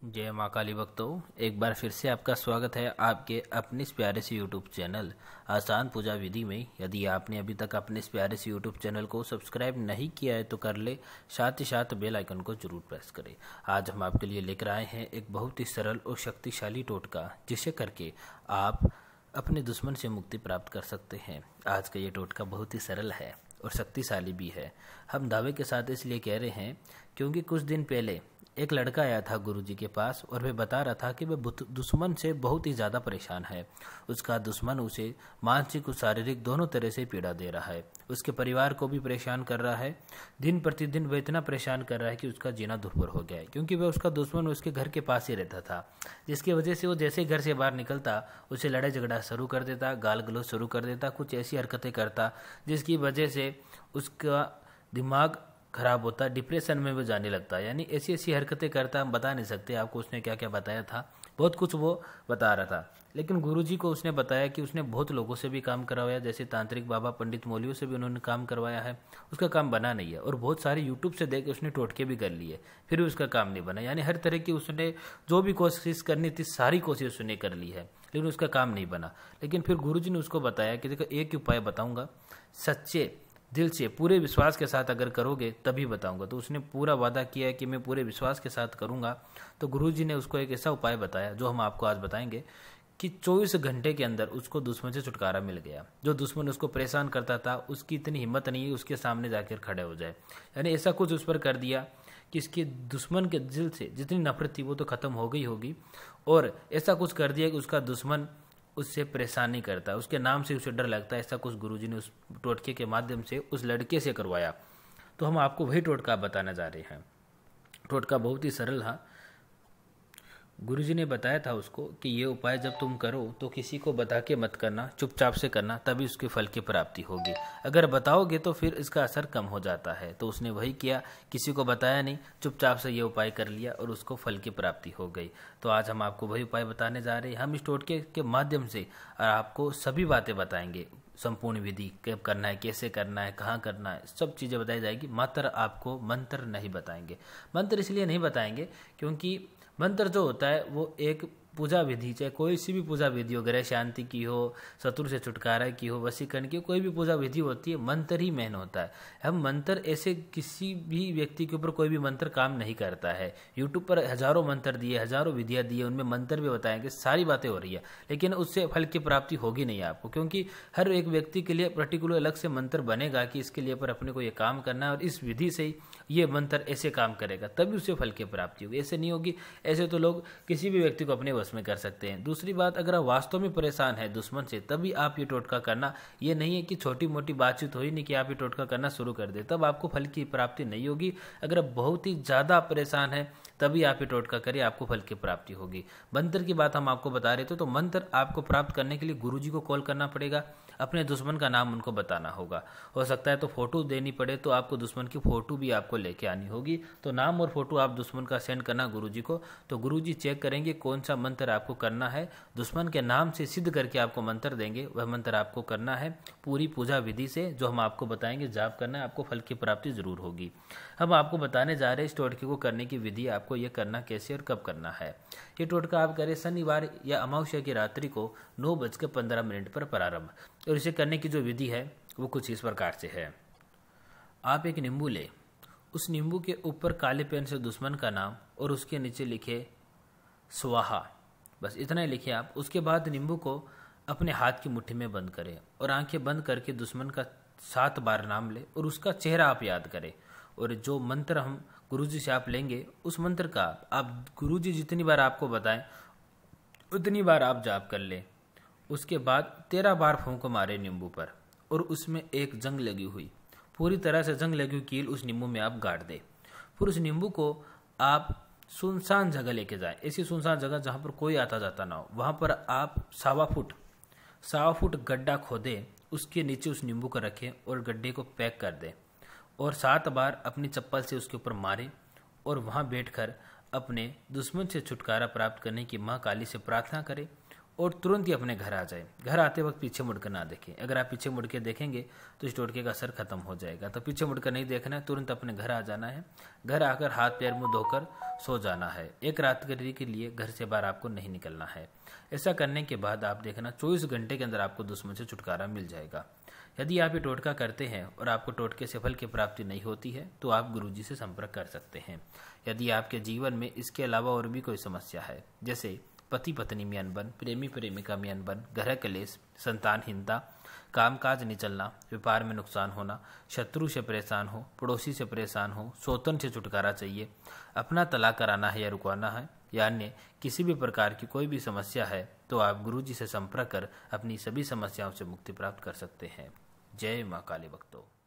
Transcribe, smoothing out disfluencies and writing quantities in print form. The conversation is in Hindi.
जय माँ काली भक्तों, एक बार फिर से आपका स्वागत है आपके अपने इस प्यारे से यूट्यूब चैनल आसान पूजा विधि में। यदि आपने अभी तक अपने इस प्यारे से यूट्यूब चैनल को सब्सक्राइब नहीं किया है तो कर ले, साथ ही साथ बेल आइकन को जरूर प्रेस करें। आज हम आपके लिए लेकर आए हैं एक बहुत ही सरल और शक्तिशाली टोटका, जिसे करके आप अपने दुश्मन से मुक्ति प्राप्त कर सकते हैं। आज का ये टोटका बहुत ही सरल है और शक्तिशाली भी है। हम दावे के साथ इसलिए कह रहे हैं क्योंकि कुछ दिन पहले एक लड़का आया था गुरुजी के पास और वह बता रहा था कि वह दुश्मन से बहुत ही ज़्यादा परेशान है। उसका दुश्मन उसे मानसिक और शारीरिक दोनों तरह से पीड़ा दे रहा है। उसके परिवार को भी परेशान कर रहा है। दिन प्रतिदिन वह इतना परेशान कर रहा है कि उसका जीना दुर्भर हो गया है, क्योंकि वह उसका दुश्मन उसके घर के पास ही रहता था, जिसकी वजह से वो जैसे घर से बाहर निकलता उसे लड़ाई झगड़ा शुरू कर देता, गाल गलौज शुरू कर देता, कुछ ऐसी हरकतें करता जिसकी वजह से उसका दिमाग खराब होता, डिप्रेशन में वो जाने लगता। यानी ऐसी ऐसी हरकतें करता, हम बता नहीं सकते आपको उसने क्या क्या बताया था। बहुत कुछ वो बता रहा था, लेकिन गुरुजी को उसने बताया कि उसने बहुत लोगों से भी काम करवाया, जैसे तांत्रिक बाबा, पंडित मौलवियों से भी उन्होंने काम करवाया है, उसका काम बना नहीं है। और बहुत सारे यूट्यूब से देख के उसने टोटके भी कर लिए, फिर भी उसका काम नहीं बना। यानी हर तरह की उसने जो भी कोशिश करनी थी सारी कोशिश उसने कर ली है, लेकिन उसका काम नहीं बना। लेकिन फिर गुरुजी ने उसको बताया कि देखो, एक ही उपाय बताऊंगा, सच्चे दिल से पूरे विश्वास के साथ अगर करोगे तभी बताऊंगा। तो उसने पूरा वादा किया है कि मैं पूरे विश्वास के साथ करूंगा। तो गुरुजी ने उसको एक ऐसा उपाय बताया जो हम आपको आज बताएंगे कि 24 घंटे के अंदर उसको दुश्मन से छुटकारा मिल गया। जो दुश्मन उसको परेशान करता था उसकी इतनी हिम्मत नहीं है उसके सामने जाकर खड़े हो जाए। यानी ऐसा कुछ उस पर कर दिया कि इसके दुश्मन के दिल से जितनी नफरत थी वो तो खत्म हो गई होगी, और ऐसा कुछ कर दिया कि उसका दुश्मन उससे परेशान नहीं करता, उसके नाम से उसे डर लगता है। ऐसा कुछ गुरुजी ने उस टोटके के माध्यम से उस लड़के से करवाया। तो हम आपको वही टोटका बताने जा रहे हैं। टोटका बहुत ही सरल है। गुरुजी ने बताया था उसको कि ये उपाय जब तुम करो तो किसी को बता के मत करना, चुपचाप से करना, तभी उसके फल की प्राप्ति होगी। अगर बताओगे तो फिर इसका असर कम हो जाता है। तो उसने वही किया, किसी को बताया नहीं, चुपचाप से ये उपाय कर लिया और उसको फल की प्राप्ति हो गई। तो आज हम आपको वही उपाय बताने जा रहे हैं। हम इस टोटके के माध्यम से आपको सभी बातें बताएंगे, संपूर्ण विधि कब करना है, कैसे करना है, कहाँ करना है, सब चीज़ें बताई जाएगी। मात्र आपको मंत्र नहीं बताएंगे। मंत्र इसलिए नहीं बताएंगे क्योंकि मंत्र जो होता है वो एक पूजा विधि, चाहे कोई सी भी पूजा विधि हो, ग्रह शांति की हो, शत्रु से छुटकारा की हो, वशीकरण की, कोई भी पूजा विधि होती है, मंत्र ही मेन होता है। हम मंत्र ऐसे किसी भी व्यक्ति के ऊपर कोई भी मंत्र काम नहीं करता है। यूट्यूब पर हजारों मंत्र दिए, हजारों विधियां दी है, उनमें मंत्र भी बताएंगे, सारी बातें हो रही है, लेकिन उससे फल की प्राप्ति होगी नहीं आपको, क्योंकि हर एक व्यक्ति के लिए पर्टिकुलर अलग से मंत्र बनेगा कि इसके लिए पर अपने को ये काम करना है और इस विधि से ये मंत्र ऐसे काम करेगा, तभी उसे फल की प्राप्ति होगी। ऐसे नहीं होगी। ऐसे तो लोग किसी भी व्यक्ति को अपने वश में कर सकते हैं। दूसरी बात, अगर आप वास्तव में परेशान है दुश्मन से, तभी आप ये टोटका करना। ये नहीं है कि छोटी मोटी बातचीत हुई नहीं कि आप ये टोटका करना शुरू कर दे, तब आपको फल की प्राप्ति नहीं होगी। अगर आप बहुत ही ज्यादा परेशान है तभी आप ये टोटका करिए, आपको फल की प्राप्ति होगी। मंत्र की बात हम आपको बता रहे थे, तो मंत्र आपको प्राप्त करने के लिए गुरुजी को कॉल करना पड़ेगा, अपने दुश्मन का नाम उनको बताना होगा। हो सकता है तो फोटो देनी पड़े, तो आपको दुश्मन की फोटो भी आपको लेके आनी होगी। तो नाम और फोटो आप दुश्मन का सेंड करना गुरुजी को, तो गुरुजी चेक करेंगे कौन सा मंत्र आपको करना है, दुश्मन के नाम से सिद्ध करके आपको मंत्र देंगे, वह मंत्र आपको करना है पूरी पूजा विधि से, जो हम आपको बताएंगे जाप करना है, आपको फल की प्राप्ति जरूर होगी। हम आपको बताने जा रहे हैं इस टोटके को करने की विधि, आपको यह करना कैसे और कब करना है। ये टोटका आप करें शनिवार या अमावस्या की रात्रि को 9:15 पर प्रारंभ। और इसे करने की जो विधि है वो कुछ इस प्रकार से है। आप एक नींबू ले, उस नींबू के ऊपर काले पेन से दुश्मन का नाम और उसके नीचे लिखे स्वाहा, बस इतना ही लिखे आप। उसके बाद नींबू को अपने हाथ की मुट्ठी में बंद करें और आंखें बंद करके दुश्मन का 7 बार नाम ले और उसका चेहरा आप याद करें। और जो मंत्र हम गुरुजी से आप लेंगे, उस मंत्र का आप गुरुजी जितनी बार आपको बताएं उतनी बार आप जाप कर ले। उसके बाद 13 बार फूंक मारे नींबू पर और उसमें एक जंग लगी हुई, पूरी तरह से जंग लगी हुई कील उस नींबू में आप गाड़ दे। फिर उस नींबू को आप सुनसान जगह लेके जाएं, ऐसी सुनसान जगह जहां पर कोई आता जाता ना हो। वहां पर आप 1.25 फुट गड्ढा खोदे, उसके नीचे उस नींबू को रखें और गड्ढे को पैक कर दें और 7 बार अपनी चप्पल से उसके ऊपर मारे और वहां बैठकर अपने दुश्मन से छुटकारा प्राप्त करने की मां काली से प्रार्थना करें और तुरंत ही अपने घर आ जाए। घर आते वक्त पीछे मुड़कर ना देखें। अगर आप पीछे मुड़ के देखेंगे तो इस टोटके का असर खत्म हो जाएगा। तो पीछे मुड़कर नहीं देखना है, तुरंत अपने घर आ जाना है। घर आकर हाथ पैर मुंह धोकर सो जाना है। एक रात के लिए घर से बाहर आपको नहीं निकलना है। ऐसा करने के बाद आप देखना 24 घंटे के अंदर आपको दुश्मन से छुटकारा मिल जाएगा। यदि आप ये टोटका करते हैं और आपको टोटके से फल की प्राप्ति नहीं होती है तो आप गुरुजी से संपर्क कर सकते हैं। यदि आपके जीवन में इसके अलावा और भी कोई समस्या है, जैसे पति पत्नी में अनबन, प्रेमी प्रेमिका में अनबन, ग्रह क्लेश, संतानहीनता, कामकाज नहीं चलना, व्यापार में नुकसान होना, शत्रु से परेशान हो, पड़ोसी से परेशान हो, सौतन से छुटकारा चाहिए, अपना तलाक कराना है या रुकवाना है, या अन्य किसी भी प्रकार की कोई भी समस्या है, तो आप गुरुजी से संपर्क कर अपनी सभी समस्याओं से मुक्ति प्राप्त कर सकते हैं। जय मां काली भक्तों।